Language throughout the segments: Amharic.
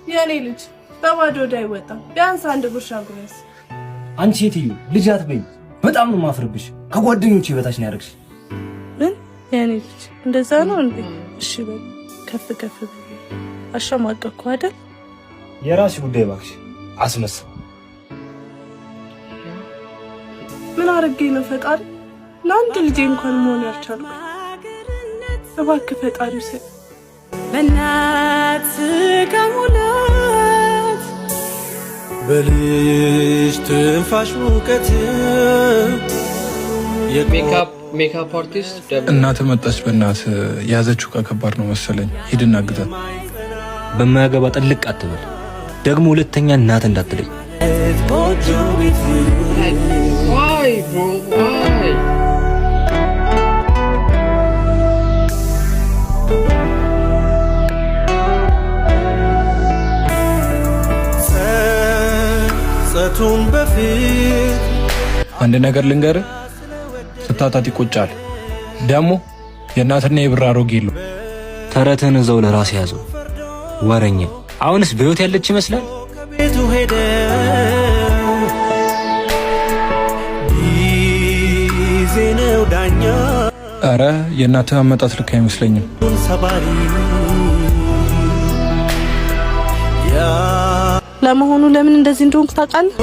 የኔ ልጅ በባዶ እንዳይወጣ ቢያንስ አንድ ጉርሻ ጉረስ። አንቺ ሴትዮ ልጅ አትበይ። በጣም ነው ማፍርብሽ። ከጓደኞቼ በታች ነው ያደረግሽ። ምን የኔ ልጅ እንደዛ ነው እንዴ? እሺ በል ከፍ ከፍ አሸማቀቅኩ አይደል? የራስሽ ጉዳይ እባክሽ። አስመስ ምን አረጌ ነው ፈጣሪ? ለአንድ ልጄ እንኳን መሆን ያልቻልኩ። እባክህ ፈጣሪ ሰ በእናት ከሙላት በልጅ ትንፋሽ ሙቀት ሜካፕ አርቲስት እናት መጣች። በእናት ያዘችው ከባድ ነው መሰለኝ። ሂድና ግዛት። በማያገባ ጥልቅ አትበል። ደግሞ ሁለተኛ እናት እንዳትለኝ። ዋይ ብሮ ዋይ ጸቱን በፊት አንድ ነገር ልንገርህ፣ ስታጣት ይቆጫል። ደግሞ የእናትና የብር አሮጌ የለው። ተረትህን እዛው ለራስ ያዘው ወረኛ። አሁንስ በህይወት ያለች ይመስላል። ከቤቱ ሄደ ጊዜ ነው ዳኛ። አረ የእናትህ አመጣት ልክ አይመስለኝም። ሰባሪ ለመሆኑ ለምን እንደዚህ እንደሆንኩ ታውቃለህ?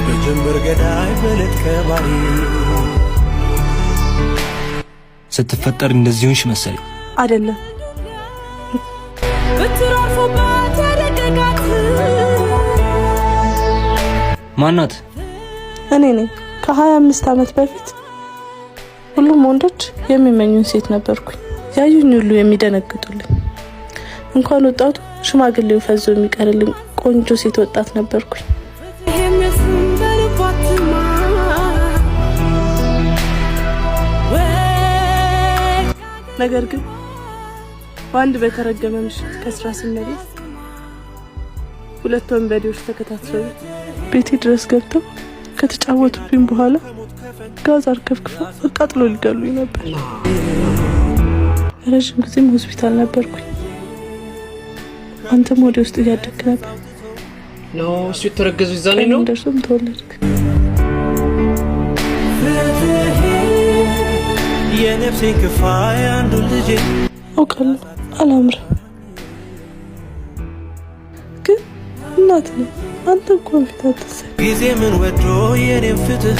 በጀንበር ገዳይ በለት ከባሪ ስትፈጠር እንደዚህ ሆንሽ መሰለኝ። አይደለም በትራፎባት ያደቀቃት ማናት? እኔ ነኝ። ከ25 ዓመት በፊት ሁሉም ወንዶች የሚመኙን ሴት ነበርኩኝ። ያዩኝ ሁሉ የሚደነግጡልኝ። እንኳን ወጣቱ ሽማግሌው ፈዞ የሚቀርልኝ ቆንጆ ሴት ወጣት ነበርኩኝ። ነገር ግን በአንድ በተረገመ ምሽት ከስራ ስመለስ ሁለት ወንበዴዎች ተከታትለው ቤቴ ድረስ ገብተው ከተጫወቱብኝ በኋላ ጋዝ አርከፍክፈው አቃጥሎ ሊገሉኝ ነበር። ረጅም ጊዜም ሆስፒታል ነበርኩኝ። አንተም ወደ ውስጥ እያደግክ ነበር። ነው እሱ የተረገዙ ይዛኔ ነው እንደርሱም ተወለድክ። የነፍሴ ክፋይ አንዱ ልጄ አውቃለሁ አላምርም፣ ግን እናት ነኝ። አንተ እንኳን ፊት አትሰይ። ጊዜ ምን ወዶ የኔም ፍትህ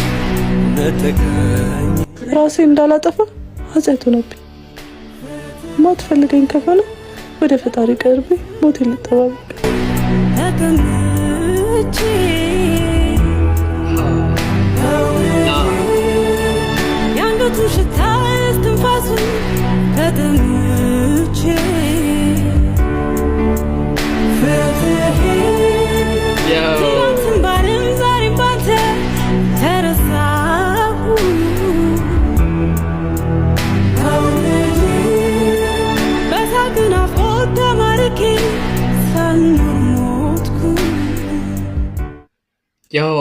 ነጠቀኝ። ራሴ እንዳላጠፋ ኃጢአት ሆነብኝ። ማትፈልገኝ ከሆነ ወደ ፈጣሪ ቀርቤ ሞት ልጠባበቅ። ያንገቱ ሽታ እስትንፋሱ ተጠምቼ ትናንትን ባለም ዛሬም ባንተ ተረሳሁ። በሳቅህ ናፍቆት ተማርኬ ሳልኖር ሞትኩ። ያው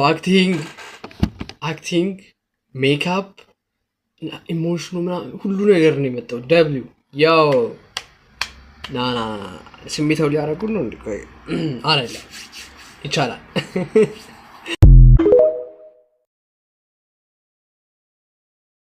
አክቲንግ ሜካፕ ኢሞሽኑ ሁሉ ነገር ነው የመጣው። ደብሊው ያው ና ስሜታው ሊያረጉ ነው እንዴ? ቆይ አይደለም ይቻላል።